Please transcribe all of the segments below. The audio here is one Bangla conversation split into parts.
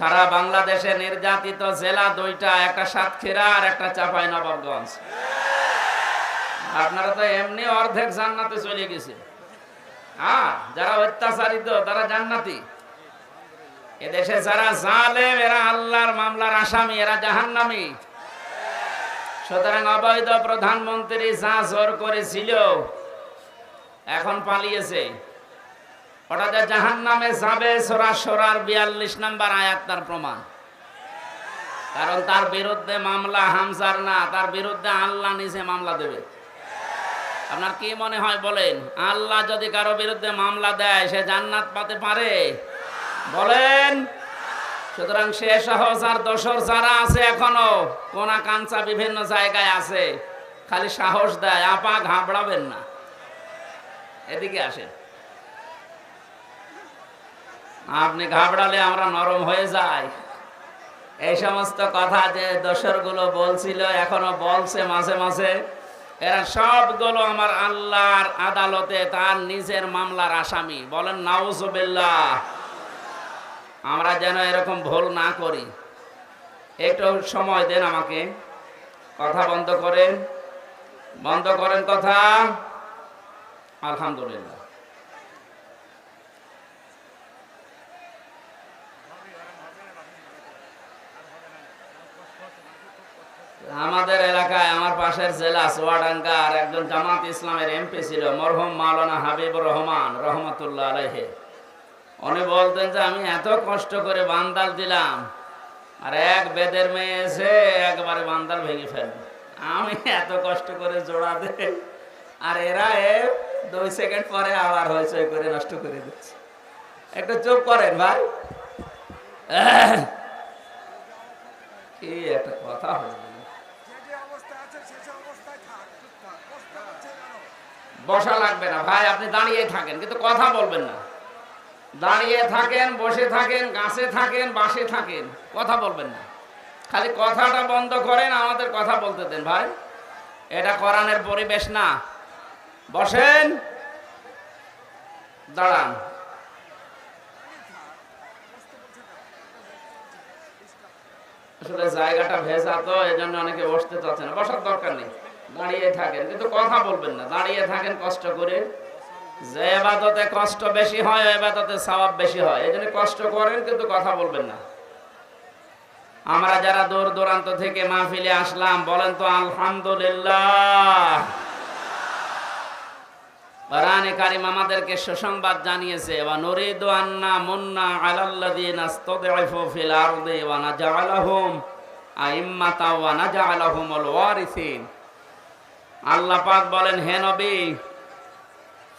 সারা বাংলাদেশে নির্যাতিত জেলা দুইটা, একটা সাতক্ষীরা আর একটা চাঁপাইনবাবগঞ্জ। আপনারা তো এমনি অর্ধেক জান্নাতে চলে গেছে। যারা অত্যাচারিত তারা জান্নাতি। এদেশে যারা জালেম এরা আল্লাহর মামলার আসামি, এরা জাহান্নামী। সুতরাং অবৈধ প্রধানমন্ত্রী যা জোর করেছিল এখন পালিয়েছে, ওটা যে জাহান্নামে যাবে সূরা সূরার 42 নম্বর আয়াত তার প্রমাণ। কারণ তার বিরুদ্ধে মামলা হামজার না, তার বিরুদ্ধে আল্লাহ নিজে মামলা দেবে। আপনার কি মনে হয় বলেন, আল্লাহ যদি কারো বিরুদ্ধে মামলা দেয় সে জান্নাত পেতে পারে? বলেন। সুতরাং সে সহজ আর দোসর যারা আছে এখনো কোনা কাঞ্চা বিভিন্ন জায়গায় আছে, খালি সাহস দেয়, আপা ঘাবড়াবেন না, এদিকে আসেন। আপনি ঘাবড়ালে আমরা নরম হয়ে যাই। এই সমস্ত কথা যে দোসর গুলো বলছিল এখনো বলছে মাঝে মাঝে, এরা সবগুলো আমার আল্লাহর আদালতে তার নিজের মামলার আসামি। বলেন নাউজুবিল্লাহ। আমরা যেন এরকম ভুল না করি। একটু সময় দেন আমাকে, কথা বন্ধ করেন, বন্ধ করেন কথা। আলহামদুলিল্লাহ। আমাদের এলাকায় আমার পাশের জেলা চুয়াডাঙ্গার একজন জামাত ইসলামের এমপি ছিল, মরহুম মাওলানা হাবিবুর রহমান রহমতুল্লাহ আলাইহি। উনি বলতেন যে আমি এত কষ্ট করে বান্দাল দিলাম, আর এক বেদের মেয়ে এসে একবারে বান্দাল ভেঙে ফেলবে। আমি এত কষ্ট করে জোড়া দে, আর এরা 2 সেকেন্ড পরে আবার হয়েছে করে নষ্ট করে দিচ্ছে। একটু চুপ করেন ভাই, কি একটা কথা হলো। বসা লাগবে না ভাই, আপনি দাঁড়িয়ে থাকেন কিন্তু কথা বলবেন না। দাঁড়িয়ে থাকেন, বসে থাকেন, গাছে থাকেন, বাসে থাকেন, কথা বলবেন না। খালি কথাটা বন্ধ করেন, আমাদের কথা বলতে দেন ভাই। এটা কোরআনের পরিবেশ না। বসেন, দাঁড়ান। আসলে জায়গাটা ভেজা তো, এজন্য অনেকে বসতে চাচ্ছে না। বসার দরকার নেই, দাঁড়িয়ে থাকেন কিন্তু কথা বলবেন না। দাঁড়িয়ে থাকেন কষ্ট করে। যে ইবাদতে কষ্ট বেশি হয় ইবাদতে সওয়াব বেশি হয়, এই জন্য কষ্ট করেন কিন্তু কথা বলবেন না। আমরা যারা দূর দূরান্ত থেকে মাহফিলে আসলাম বলেন তো আলহামদুলিল্লাহ। কোরআনে কারীম আমাদেরকে সুসংবাদ জানিয়েছে, ওয়া নুরিদু আন্না মুন্না আলাল্লাযিনা ইসতাদঈফু ফিল আরদি ওয়া নাজআলাহুম আইম্মাতাও ওয়া নাজআলাহুমুল ওয়ারিসিন। আল্লাহ পাক বলেন, হে নবী,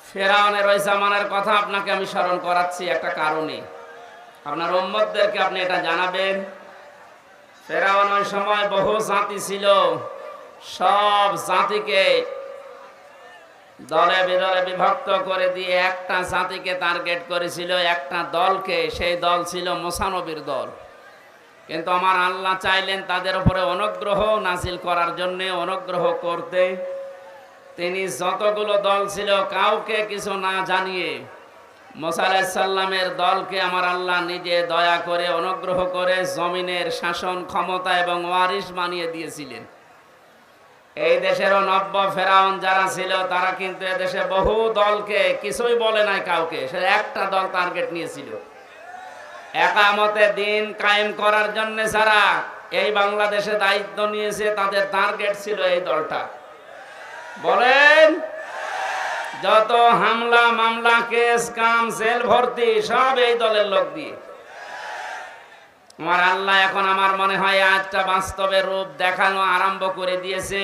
ফেরাউনের ওই জামানার কথা আপনাকে আমি স্মরণ করাচ্ছি একটা কারণে। আপনার উম্মতদেরকে আপনি এটা জানাবেন। ফেরাউন ওই সময় বহু জাতি ছিল, সব জাতিকে দলে বিদলে বিভক্ত করে দিয়ে একটা জাতিকে টার্গেট করেছিল, একটা দলকে। সেই দল ছিল মুসা নবীর দল। কিন্তু আমার আল্লাহ চাইলেন তাদের উপরে অনুগ্রহ নাজিল করার জন্য, অনুগ্রহ করতে। তিনি যতগুলো দল ছিল কাউকে কিছু না জানিয়ে মুসা আলাইহিস সালামের দলকে আমার আল্লাহ নিজে দয়া করে অনুগ্রহ করে জমিনের শাসন ক্ষমতা এবং ওয়ারিস বানিয়ে দিয়েছিলেন। এই দেশেরও নব্য ফেরাউন যারা ছিল তারা কিন্তু এদেশে বহু দলকে কিছুই বলে নাই কাউকে, সে একটা দল টার্গেট নিয়েছিল। একামতে দিন কায়েম করার জন্য যারা এই বাংলাদেশে দায়িত্ব নিয়েছে তাদের টার্গেট ছিল এই দলটা। বলেন, যত হামলা মামলা কেস কাম জেল ভর্তি সব এই দলের লোক দিয়ে। আমার আল্লাহ এখন আমার মনে হয় আজটা বাস্তবে রূপ দেখানো আরম্ভ করে দিয়েছে।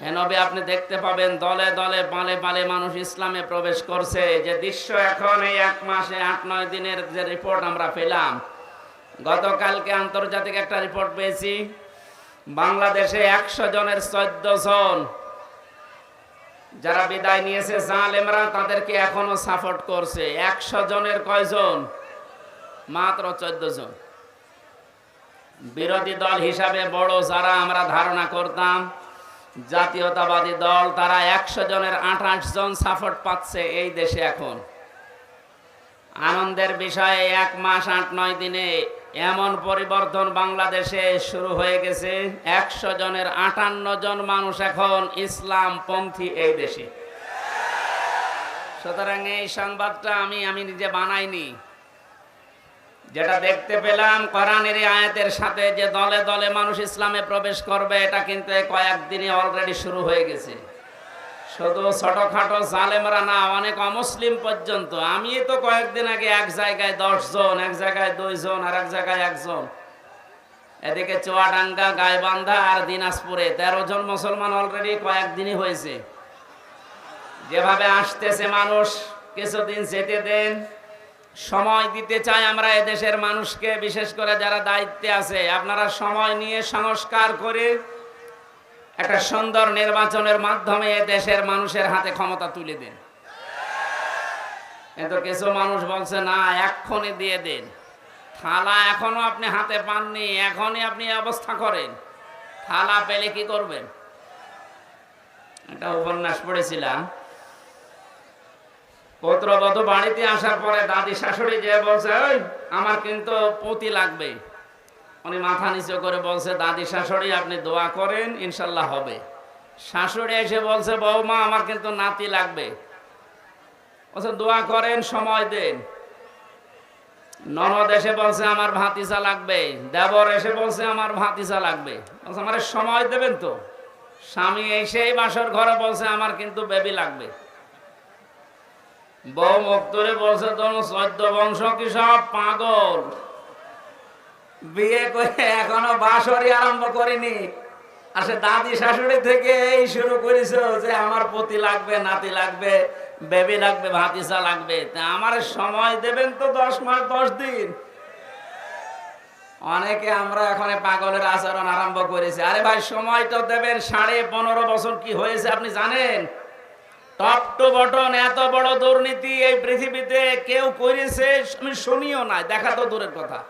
হে নবী, আপনি দেখতে পাবেন দলে দলে পালে পালে মানুষ ইসলামে প্রবেশ করছে। যে দৃশ্য এখন এই 1 মাসে 8-9 দিনের যে রিপোর্ট আমরা পেলাম, গতকালকে আন্তর্জাতিক একটা রিপোর্ট পেয়েছি, বাংলাদেশে 100 জনের 14 জন যারা বিদায় নিয়েছে জালেমরা তাদেরকে এখনো সাপোর্ট করছে। 100 জনের কয়জন? মাত্র 14 জন। বিরোধী দল হিসাবে বড় যারা আমরা ধারণা করতাম, জাতীয়তাবাদী দল, তারা 100 জনের 28 জন সাপোর্ট পাচ্ছে এই দেশে। এখন আনন্দের বিষয়ে 1 মাস 8-9 দিনে এমন পরিবর্তন বাংলাদেশে শুরু হয়ে গেছে, 100 জনের 58 জন মানুষ এখন ইসলাম পন্থী এই দেশে। সুতরাং এই সংবাদটা আমি নিজে বানাইনি, যেটা দেখতে পেলাম কোরআনের আয়াতের সাথে যে দলে দলে মানুষ ইসলামে প্রবেশ করবে, এটা কিন্তু কয়েকদিনে অলরেডি শুরু হয়ে গেছে। শুধু ছোটখাটো জালেমরা না, অনেক অমুসলিম পর্যন্ত। আমি তো কয়েকদিন আগে এক জায়গায় 10 জন, এক জায়গায় 2 জন, আর এক জায়গায় 1 জন, এদিকে চুয়াডাঙ্গা, গাইবান্ধা আর দিনাজপুরে 13 জন মুসলমান অলরেডি কয়েকদিনই হয়েছে। যেভাবে আসতেছে মানুষ, কিছুদিন যেতে দেন, সময় দিতে চাই আমরা এদেশের মানুষকে, বিশেষ করে যারা দায়িত্বে আছে। আপনারা সময় নিয়ে সংস্কার করে একটা সুন্দর নির্বাচনের মাধ্যমে দেশের মানুষের হাতে ক্ষমতা তুলে দেন। কিন্তু কিছু মানুষ বলছে না, এক্ষুনি দিয়ে দেন। থালা এখনো আপনি হাতে পাননি, এখনই আপনি অবস্থা করেন। থালা পেলে কি করবেন? একটা উপন্যাস পড়েছিলাম, পুত্রবধূ বাড়িতে আসার পরে দাদি শাশুড়ি যে বলছে, ওই আমার কিন্তু পুতি লাগবে। উনি মাথা নিচু করে বলছে, দাদি শাশুড়ি আপনি দোয়া করেন, ইনশাল্লাহ হবে। শাশুড়ি এসে বলছে, বৌমা আমার কিন্তু নাতি লাগবে। বলছে দোয়া করেন, সময় দেন। ননদ এসে বলছে আমার ভাতিজা লাগবে। দেবর এসে বলছে আমার ভাতিজা লাগবে। বলছে আমার সময় দেবেন তো। স্বামী এসেই বাসর ঘরে বলছে আমার কিন্তু বেবি লাগবে। বউ মুখ তুলে বলছে, তোমার 14 বংশ কি সব পাগল? বিয়ে করে এখনো বাসরই আরম্ভ করিনি, আসে দাদি শাশুড়ি থেকে এই শুরু করেছো যে আমার পতি লাগবে, নাতি লাগবে, বেবি লাগবে, ভাতিজা লাগবে। তা আমার সময় দেবেন তো 10 মাস 10 দিন। অনেকে আমরা এখন পাগলের আচরণ আরম্ভ করেছি। আরে ভাই সময় তো দেবেন। 15.5 বছর কি হয়েছে আপনি জানেন? টপ টু বটন এত বড় দুর্নীতি এই পৃথিবীতে কেউ করেছে আমি শুনিও না, দেখা তো দূরের কথা।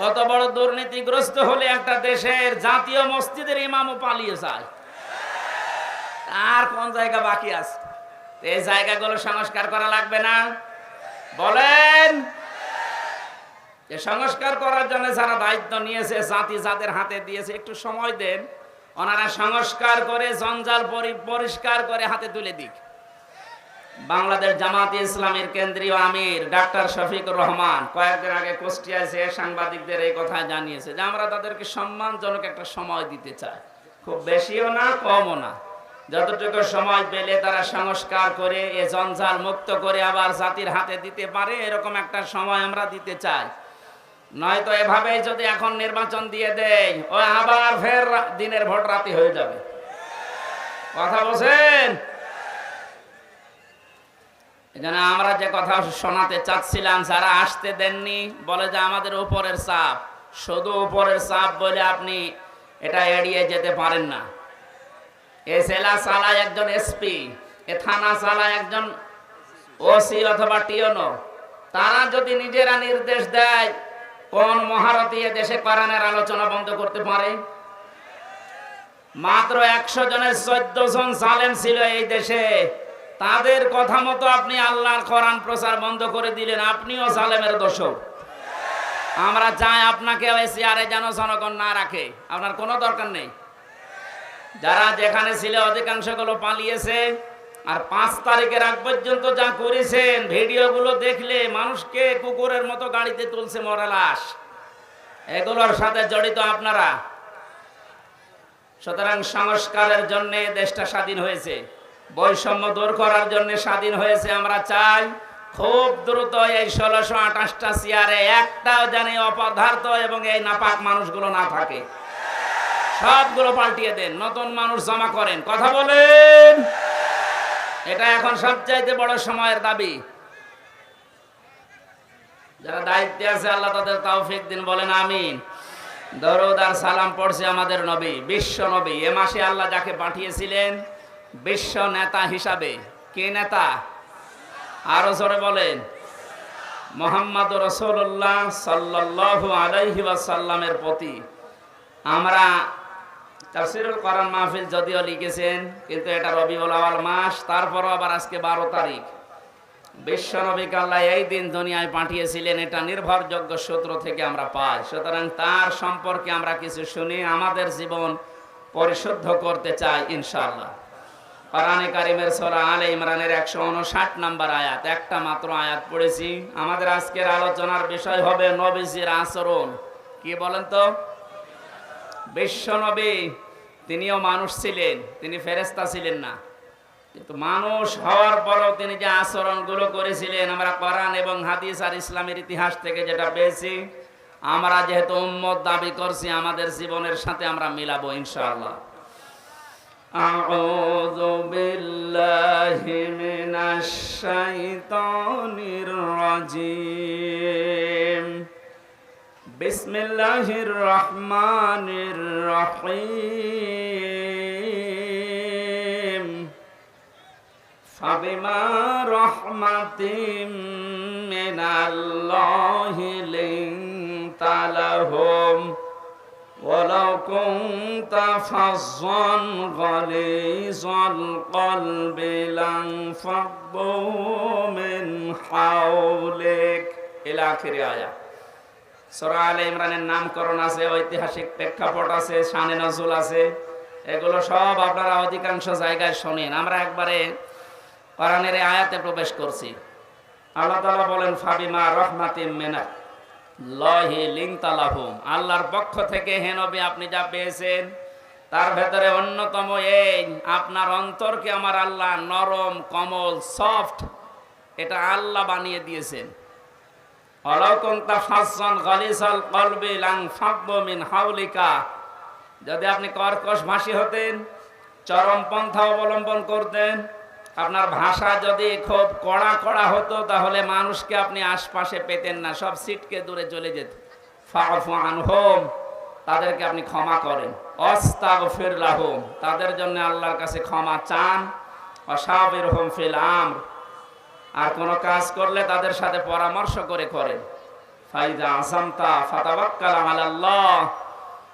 অত বড় দুর্নীতিগ্রস্ত হলে একটা দেশের জাতীয় মসজিদের ইমামও পালিয়ে যায়। আর কোন জায়গা বাকি আছে? এই জায়গাগুলো সংস্কার করা লাগবে না? বলেন। যে সংস্কার করার জন্য যারা দায়িত্ব নিয়েছে, জাতি যাদের হাতে দিয়েছে, একটু সময় দেন, ওনারা সংস্কার করে জঞ্জাল পরিষ্কার করে হাতে তুলে দিক। বাংলাদেশ জামাতে ইসলামীর কেন্দ্রীয় আমির ডাক্তার শফিকুর রহমান কয়েকদিন আগে কুষ্টিয়ায় এসে সাংবাদিকদের এই কথা জানিয়েছে যে আমরা তাদেরকে সম্মানজনক একটা সময় দিতে চাই, খুব বেশিও না কমও না। যতটুকু সময় পেলে তারা সংস্কার করে এ জঞ্জাল মুক্ত করে আবার জাতির হাতে দিতে পারে, এরকম একটা সময় আমরা দিতে চাই। নয়তো এভাবেই যদি এখন নির্বাচন দিয়ে দেয়, ও আবার ফের দিনের ভোট রাতে হয়ে যাবে। কথা বলছেন? এজন্য আমরা যে কথা শোনাতে চাচ্ছিলাম, যারা আসতে দেননি বলে যে আমাদের উপরের চাপ। শুধু উপরের চাপ বলে আপনি এটা এড়িয়ে যেতে পারেন না। এ জেলা চালায় একজন এসপি, এ থানা চালায় একজন ওসি অথবা টিওনো। তারা যদি নিজেরা নির্দেশ দেয়, কোন মহারথী এ দেশে কোরআনের আলোচনা বন্ধ করতে পারে? মাত্র 100 জনের 14 জন জালেম ছিল এই দেশে। তাদের কথা মতো আপনি আল্লাহর কোরআন প্রচার বন্ধ করে দিলেন, আপনিও জালেমের দোষক। আমরা চাই আপনাকে ওই চেয়ারে যেন জনগণ না রাখে, আপনার কোনো দরকার নেই। যারা যেখানে ছিল অধিকাংশগুলো পালিয়েছে। আর 5 তারিখের আগ পর্যন্ত যা করেছেন, ভিডিওগুলো দেখলে মানুষকে কুকুরের মতো গাড়িতে তুলছে মরা লাশ। এগুলোর সাথে জড়িত আপনারা। সুতরাং সংস্কারের জন্য দেশটা স্বাধীন হয়েছে, বৈষম্য দূর করার জন্য স্বাধীন হয়েছে। আমরা চাই খুব দ্রুত এই 1628টা চেয়ারে একটাও যেন অপদার্থ এবং এই নাপাক মানুষগুলো না থাকে। সবগুলো পাল্টিয়ে দেন, নতুন মানুষ জমা করেন। কথা বলেন। এটা এখন সবচাইতে বড় সময়ের দাবি। যারা দায়িত্বে আছে আল্লাহ তাদের তৌফিক দিন, বলেন আমিন। দরুদ আর সালাম পড়ছে আমাদের নবী, বিশ্ব নবী। এ মাসে আল্লাহ যাকে পাঠিয়েছিলেন বিশ্ব নেতা হিসাবে। কে নেতা? আরো জোরে বলেন। মুহাম্মদুর রাসূলুল্লাহ সাল্লাল্লাহু আলাইহি ওয়াসাল্লামের প্রতি আমরা তাফসীরুল কোরআন মাহফিল যদিও লিখেছেন, কিন্তু এটা রবিউল আউয়াল মাস, তারপরও আবার আজকে 12 তারিখ। বিশ্বনবীকে আল্লাহ এই দিন দুনিয়ায় পাঠিয়েছিলেন, এটা নির্ভরযোগ্য সূত্র থেকে আমরা পাই। সুতরাং তার সম্পর্কে আমরা কিছু শুনি, আমাদের জীবন পরিশুদ্ধ করতে চাই ইনশাআল্লাহ। কোরআনে কারীমের সূরা আলে ইমরানের 159 নম্বর আয়াত, একটা মাত্র আয়াত পড়েছি। আমাদের আজকের আলোচনার বিষয় হবে নবীজির আচরণ। কি বলেন তো? বিশ্বনবী তিনিও মানুষ ছিলেন, তিনি ফেরেশতা ছিলেন না, কিন্তু মানুষ হওয়ার পরেও তিনি যে আচরণগুলো করেছিলেন, আমরা কোরআন এবং হাদিস আর ইসলামের ইতিহাস থেকে যেটা পেয়েছি, আমরা যেহেতু উম্মত দাবি করছি, আমাদের জীবনের সাথে আমরা মিলাবো ইনশাআল্লাহ। আউযু বিল্লাহি মিনাশ শাইতানির রাজিম। বিসমিল্লাহির রহমানির রহিম। ফাবিমা রাহমাতিম মিনাল্লাহি লিনতা লাহুম ওয়ালাউ কুনতা ফাযযান গালিযাল কলবি লানফাদ্দু মিন হাওলিক ইলা আখির আয়াত। সূরা আলে ইমরানের নামকরণ আছে, ঐতিহাসিক প্রেক্ষাপট আছে, শানে নজুল আছে, এগুলো সব আপনারা অধিকাংশ জায়গায় শোনেন। আমরা একবারে কোরআনের এই আয়াতে প্রবেশ করছি। আল্লাহ তাআলা বলেন, ফাবিমা রাহমাতিম মিনাল্লাহি লিনতা লাহুম, আল্লাহর পক্ষ থেকে হে নবী আপনি যা পেয়েছেন তার ভেতরে অন্যতম এই, আপনার অন্তরকে আমার আল্লাহ নরম, কোমল, সফট, এটা আল্লাহ বানিয়ে দিয়েছেন। ওয়ালাউ কুনতা ফাযযান গালিযাল কলবি লানফাদ্দু মিন হাওলিকা, যদি আপনি কর্কশ ভাষী হতেন, চরম পন্থা অবলম্বন করতেন, আপনার ভাষা যদি খুব কড়া কড়া হতো, তাহলে মানুষকে আপনি আশপাশে পেতেন না, সব সিটকে দূরে চলে যেত। ফা'ফু আনহুম, তাদেরকে আপনি ক্ষমা করেন। আস্তাগফির লাহুম, তাদের জন্য আল্লাহর কাছে ক্ষমা চান। ওয়াশাবিরহুম ফিল আমর, আর কোন কাজ করলে তাদের সাথে পরামর্শ করে করেন। ফাইদা আযামতা ফাতাওয়াক্কাল আলাল্লাহ,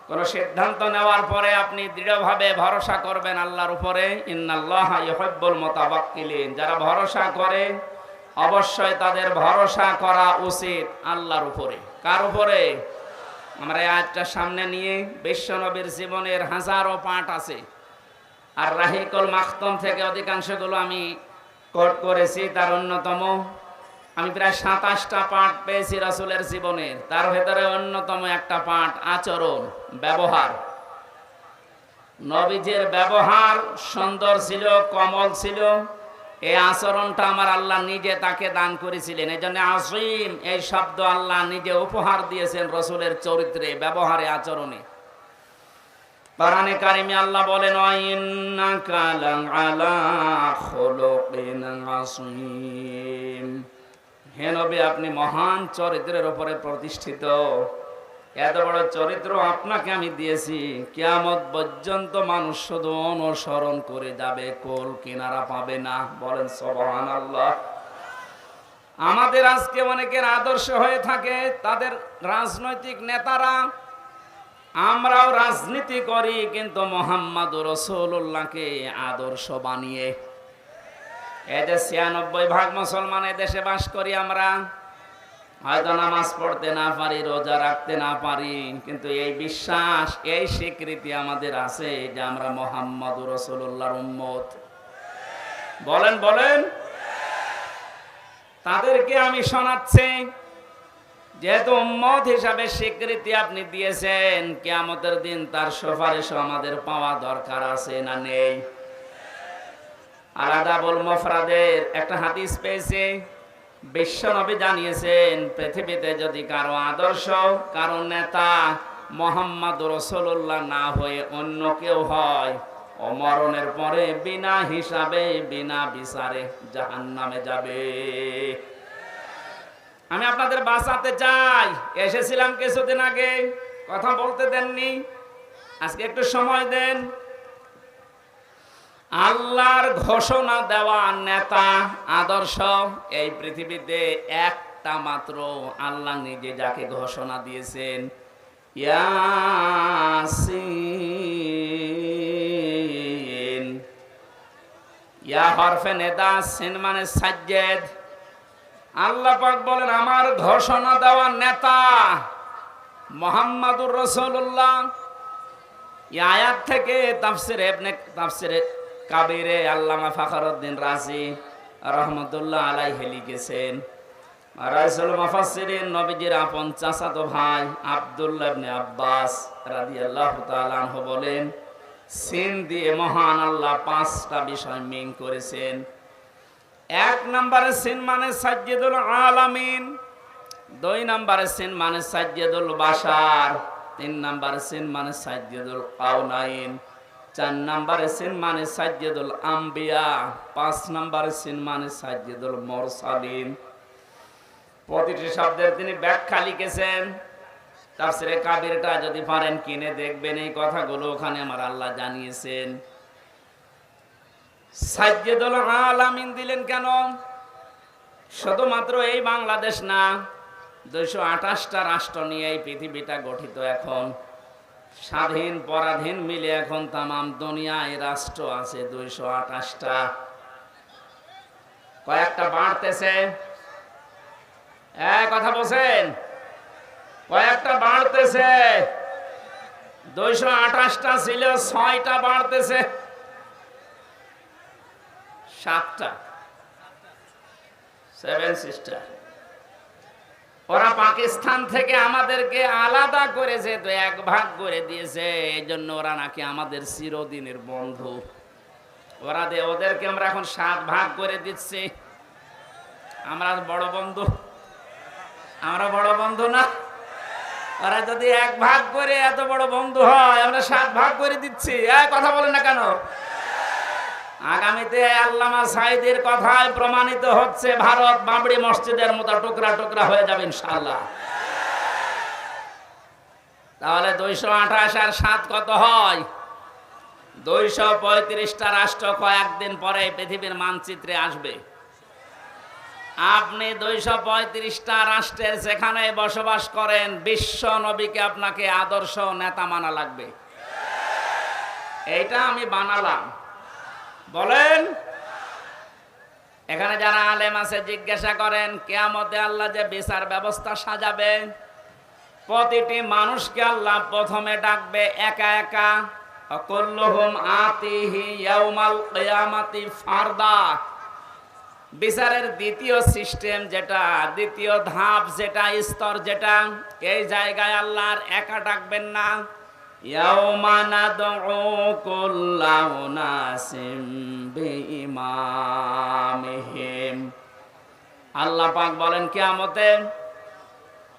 কোন সিদ্ধান্ত নেওয়ার পরে আপনি দৃঢ়ভাবে ভরসা করবেন আল্লাহর উপরে। ইন্নাল্লাহা ইউহিব্বুল মুতাওয়াক্কিলিন, যারা ভরসা করে অবশ্যই তাদের ভরসা করা উচিত আল্লাহর উপরে। কার উপরে? আমরা এই আয়াতটা সামনে নিয়ে বিশ্বনবীর জীবনের হাজারো পাঠ আছে, আর রাহিকুল মাখতুম থেকে অধিকাংশগুলো আমি কোট করেছি। তার অন্যতম, আমি প্রায় 27টা পাঠ পেয়েছি রাসূলের জীবনের, তার ভেতরে অন্যতম একটা পাঠ আচরণ, ব্যবহার। নবীজির ব্যবহার সুন্দর ছিল, কোমল ছিল। এই আচরণটা আমার আল্লাহ নিজে তাকে দান করেছিলেন। এই জন্য আসিম এই শব্দ আল্লাহ নিজে উপহার দিয়েছেন রাসূলের চরিত্রে, ব্যবহারে, আচরণে। কোরআনে কারিমে আল্লাহ বলেন, ইন্নাকা লাআলা খুলুকিন আযীম, হে নবী আপনি মহান চরিত্রের উপরে প্রতিষ্ঠিত। এত বড় চরিত্র আপনাকে আমি দিয়েছি, কিয়ামত পর্যন্ত মানুষ শুধু অনুসরণ করে যাবে, কোল কিনারা পাবে না। বলেন সুবহানাল্লাহ। আমাদের আজকে অনেকের আদর্শ হয়ে থাকে তাদের রাজনৈতিক নেতারা। আমরাও রাজনীতি করি, কিন্তু মুহাম্মদুর রাসূলুল্লাহকে আদর্শ বানিয়ে। এই যে 96% মুসলমান দেশে বাস করি, আমরা হয়তো নামাজ পড়তে না পারি, রোজা রাখতে না পারি, কিন্তু এই বিশ্বাস, এই স্বীকৃতি আমাদের আছে যে আমরা মুহাম্মদুর রাসূলুল্লাহর উম্মত। বলেন বলেন। তাদেরকে আমি শোনাচ্ছি, যেহেতু উম্মত হিসাবে স্বীকৃতি আপনি দিয়েছেন, কিয়ামতের দিন তার সুপারিশও আমাদের পাওয়া দরকার আছে না নেই? আলাদাবুল মুফরাদের একটা হাদিস পেয়েছে, বিশ্বনবী জানিয়েছেন, পৃথিবীতে যদি কারো আদর্শ, কারো নেতা মুহাম্মদুর রাসূলুল্লাহ না হয়ে অন্য কেউ হয়, ও মরণের পরে বিনা হিসাবে, বিনা বিচারে জাহান্নামে যাবে। আমি আপনাদের বাঁচাতে চাই। এসেছিলাম কিছুদিন আগে, কথা বলতে দেননি, আজকে একটু সময় দেন। আল্লাহর ঘোষণা দেওয়া নেতা, আদর্শ এই পৃথিবীতে একটা মাত্র, আল্লাহ নিজে যাকে ঘোষণা দিয়েছেন, ইয়াসিন ইয়া হরফে নেদা, সিন মানে সাজ্জেদ। আল্লাহ পাক বলেন আমার ঘোষণা দেওয়া নেতা মুহাম্মাদুর রাসূলুল্লাহ। এই আয়াত থেকে তাফসিরে কাবিরে আল্লামা ফখরুদ্দিন রাজি রহমতুল্লাহ আলাইহি লিখেছেন, রাইসুল মুফাসসিরিন নবীজির আপন চাচাতো ভাই আব্দুল্লাহ ইবনে আব্বাস রাদিয়াল্লাহু তাআলা আনহু বলেন, সিন দিয়ে মহান আল্লাহ 5টা বিষয় মিন করেছেন। 1 নম্বরে সিন মানে সাজ্জিদুল আলামিন, 2 নম্বরে সিন মানে সাজ্জিদুল বাশার, 3 নম্বরে সিন মানে সাজ্জিদুল কাউনাইন, 4 নম্বরে সিন মানে সাজ্জিদুল আম্বিয়া, 5 নম্বরে সিন মানে সাজ্জিদুল মুরসালিন। প্রতিটি শব্দের তিনি ব্যাখ্যা লিখেছেন। তাফসিরে কাবিরটা যদি পারেন কিনে দেখবেন, এই কথাগুলো ওখানে আমার আল্লাহ জানিয়েছেন। সাজ্জিদুল আলামিন দিলেন কেন? শুধুমাত্র এই বাংলাদেশ না, 228টা রাষ্ট্র নিয়ে এই পৃথিবীটা গঠিত। এখন স্বাধীন পরাধীন মিলে এখন তামাম দুনিয়ায় রাষ্ট্র আছে 228টা। কয়েকটা বাড়তেছে, কথা বলছেন, কয়েকটা বাড়তেছে। 228টা ছিল, 6টা বাড়তেছে, 7টা, 7 সিস্টার। ওরা পাকিস্তান থেকে আমাদেরকে আলাদা করেছে, তো 1 ভাগ করে দিয়েছে। এই জন্য ওরা নাকি আমাদের চিরদিনের বন্ধু। ওদেরকে আমরা এখন 7 ভাগ করে দিচ্ছি। আমরা বড় বন্ধু, আমরা বড় বন্ধু না? ওরা যদি 1 ভাগ করে এত বড় বন্ধু হয়, আমরা 7 ভাগ করে দিচ্ছি। কথা বলেন না কেন? আগামীতে আল্লামা সাঈদীর কথায় প্রমাণিত হচ্ছে ভারত বাবরি মসজিদের মতো টুকরা টুকরা হয়ে যাবে ইনশাআল্লাহ। তাহলে 228 আর 7 কত হয়? 235টা রাষ্ট্র কয়েকদিন পরে পৃথিবীর মানচিত্রে আসবে। আপনি 235টা রাষ্ট্রের যেখানে বসবাস করেন, বিশ্ব নবীকে আপনাকে আদর্শ নেতা মানা লাগবে। এইটা আমি বানালাম, বলেন। এখানে যারা আলেম আছে জিজ্ঞাসা করেন, কিয়ামতে আল্লাহ যে বিচার ব্যবস্থা সাজাবে, প্রতিটি মানুষকে আল্লাহ প্রথমে ডাকবে একা একা। কুল্লুহুম আতিহি ইয়াউমাল কিয়ামাতি ফারদা। বিচারের দ্বিতীয় সিস্টেম যেটা, দ্বিতীয় ধাপ যেটা, স্তর যেটা, এই জায়গায় আল্লাহর একা ডাকবেন না। ইয়াউমা নাদউ কুল্লা উনাসিম বিইমামিহিম। আল্লাহ পাক বলেন কিয়ামতে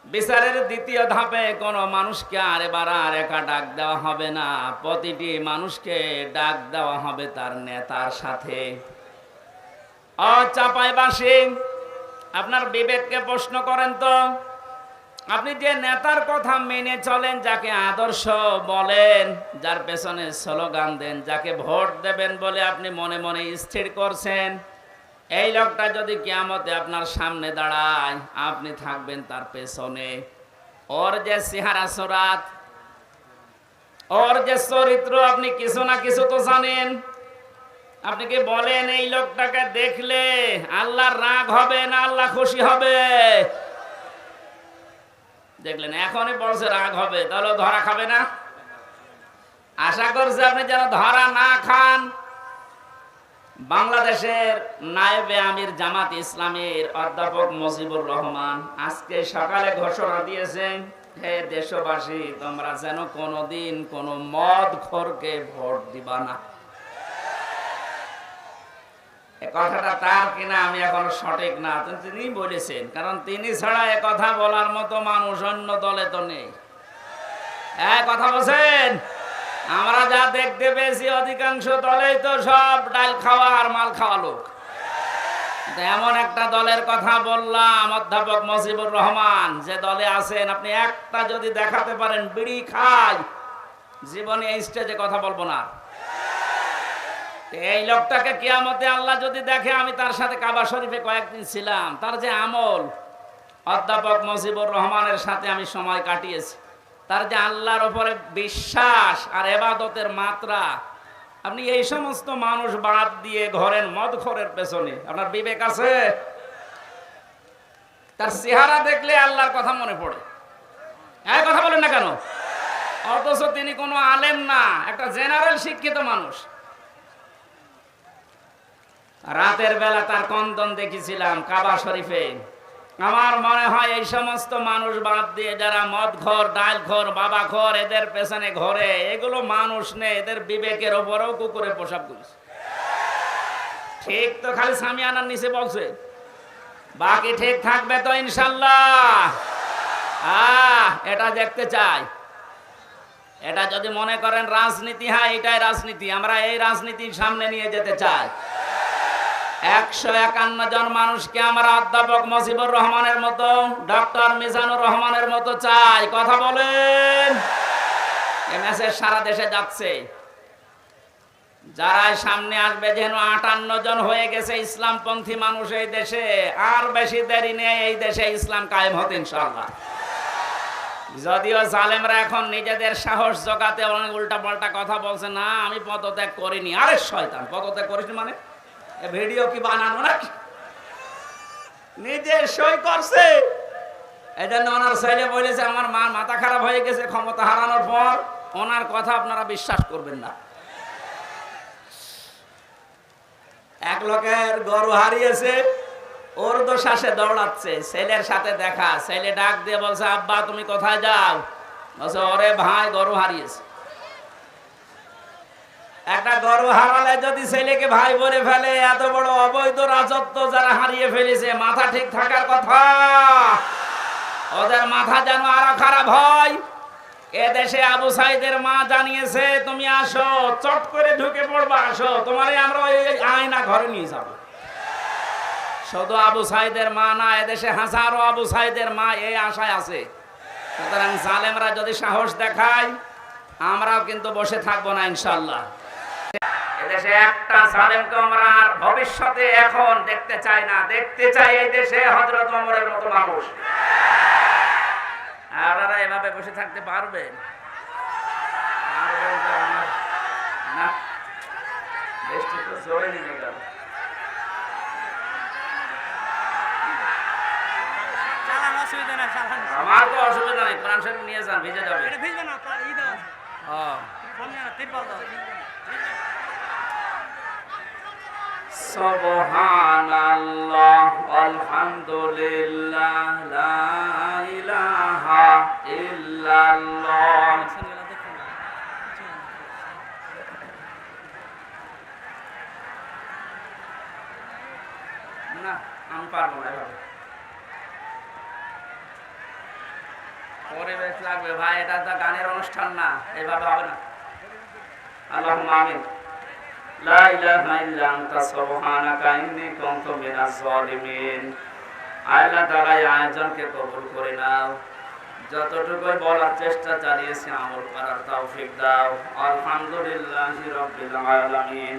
বিচারের দ্বিতীয় ধাপে কোন মানুষকে আর এবার আর একা ডাক দেওয়া হবে না, প্রতিটি মানুষকে ডাক দেওয়া হবে তার নেতার সাথে। চাপাইবাসী, আপনার বিবেককে প্রশ্ন করেন তো, আপনি যে নেতার কথা মেনে চলেন, যাকে আদর্শ বলেন, যার পেছনে স্লোগান দেন, যাকে ভোট দেবেন বলে আপনি মনে মনে স্থির করছেন, এই লোকটা যদি কিয়ামতে আপনার সামনে দাঁড়ায়, আপনি থাকবেন তার পেছনে। ওর যে চেহারা সুরাত, ওর যে চরিত্র, আপনি কিছু না কিছু তো জানেন। আপনি কি বলেন এই লোকটাকে দেখলে আল্লাহর রাগ হবে না আল্লাহ খুশি হবে? দেখলেন, এখনই বলছে রাগ হবে, তাহলে ধরা খাবে না? আশা করছে আপনি যেন ধরা না খান। বাংলাদেশের নায়েবে আমির জামাত ইসলামীর অধ্যাপক মুজিবুর রহমান আজকে সকালে ঘোষণা দিয়েছেন, হে দেশবাসী, তোমরা যেন কোনোদিন কোনো মদখোরকে ভোট দিবা না। কথাটা তার কিনা আমি এখনো সঠিক না, তিনি বলেছেন, কারণ তিনি ছাড়া কথা বলার মতো মানুষ অন্য দলে তো নেই। কথা বলছেন। আমরা যা দেখতে পেয়েছি, অধিকাংশ দলেই তো সব ডাল খাওয়া আর মাল খাওয়া লোক। এমন একটা দলের কথা বললাম, অধ্যাপক মুজিবুর রহমান, যে দলে আছেন, আপনি একটা যদি দেখাতে পারেন বিড়ি খায়, জীবনে এই স্টেজে কথা বলবো না। এই লোকটাকে কিয়ামতে আল্লাহ যদি দেখে, আমি তার সাথে কাবা শরীফে কয়েকদিন ছিলাম, তার যে আমল, অধ্যাপক মুজিবুর রহমানের সাথে আমি সময় কাটিয়েছি, তার যে আল্লাহর উপরে বিশ্বাস আর ইবাদতের মাত্রা, আপনি এই সমস্ত মানুষ বাদ দিয়ে ঘরের মদখোরের পেছনে আপনার বিবেক আছে? তার চেহারা দেখলে আল্লাহর কথা মনে পড়ে। হ্যাঁ, কথা বলেন না কেন? অথচ তিনি কোনো আলেম না, একটা জেনারেল শিক্ষিত মানুষ। রাতের বেলা তার কন্দন দেখেছিলাম কাবা শরীফে। আমার মনে হয় এই সমস্ত মানুষ বাদ দিয়ে যারা মদখোর, ডালখোর, বাবাখোর, এদের পেছনে ঘরে, এগুলো মানুষ নেই, এদের বিবেকের ওপরেও কুকুরে পোশাক করেছে। ঠিক তো খালি সামিয়ানার নিচে বলছে, বাকি ঠিক থাকবে তো ইনশাল্লাহ। এটা দেখতে চাই। এটা যদি মনে করেন রাজনীতি, হ্যাঁ এটাই রাজনীতি, আমরা এই রাজনীতির সামনে নিয়ে যেতে চাই। 151 জন মানুষকে আমরা অধ্যাপক মজিবুর রহমানের মতো, ডক্টর মিজানুর রহমানের মতো চাই। কথা বলেন। এই মেসেজ সারা দেশে যাচ্ছে। যারা সামনে আসবে, যেন 58 জন হয়ে গেছে ইসলামপন্থী মানুষ এই দেশে, আর বেশি দেরি নেই, এই দেশে ইসলাম কায়েম হতে ইনশাআল্লাহ। যদিও জালেমরা এখন নিজেদের সাহস জগাতে অনেক উল্টা পাল্টা কথা বলছে, না আমি পদত্যাগ করিনি। আরে শয়তান, পদত্যাগ করিস মানে ভিডিও কি বানানো নাকি? নিজে সই করছে। এই জন্য ওনার ছেলে বলেছে আমার মা মাথা খারাপ হয়ে গেছে ক্ষমতা হারানোর পর। ওনার কথা আপনারা বিশ্বাস করবেন না। এক লোকের গরু হারিয়েছে, ওর দোষাসে দৌড়াচ্ছে, ছেলের সাথে দেখা, ছেলে ডাক দিয়ে বলছে আব্বা তুমি কোথায় যাও? বলছে ওরে ভাই গরু হারিয়েছে। একটা গরু হারালে যদি ছেলেকে ভাই বলে ফেলে, এত বড় অবৈধ রাজত্ব যারা হারিয়ে ফেলেছে, মাথা ঠিক থাকার কথা। ওদের মাথা যেন আরো খারাপ হয়। এদেশে আবু সাইদের মা জানিয়েছে তুমি আসো, চট করে ঢুকে পড়বা, আসো তোমারে আমরা ওই আয়না ঘরে নিয়ে যাব। শুধু আবু সাইদের মা না, এদেশে হাজারো আবু সাইদের মা এই আশায় আছে। সুতরাং জালেমরা যদি সাহস দেখায়, আমরাও কিন্তু বসে থাকবো না ইনশাআল্লাহ। এদেশে একটা জালেমকে আমরা আর ভবিষ্যতে এখন দেখতে চাই না। দেখতে চাই এই দেশে হযরত ওমরের মতো মানুষ। আপনারা এভাবে বসে থাকতে পারবেন না? দেশটি তো জোরে নিয়ে গেল। আমার তো অসুবিধা নেই, কোরআন শরীফ নিয়ে যান, ভিজে যাবে। সুবহানাল্লাহ আলহামদুলিল্লাহ লা ইলাহা ইল্লাল্লাহ। না আমি পারবো না, এভাবে পরিবেশ লাগবে ভাই, এটা তো গানের অনুষ্ঠান না, এভাবে হবে না। আল্লাহুম্মা আমিন। লা ইলাহা ইল্লা আনতা সুবহানাকা ইন্নী কুনতু মিনাজ জালিমিন। আল্লাহ তাআলা এই আয়োজনকে কবুল করে নাও। যতটুকু বলার চেষ্টা চালিয়েছি আমল করার তৌফিক দাও। আলহামদুলিল্লাহি রাব্বিল আলামিন।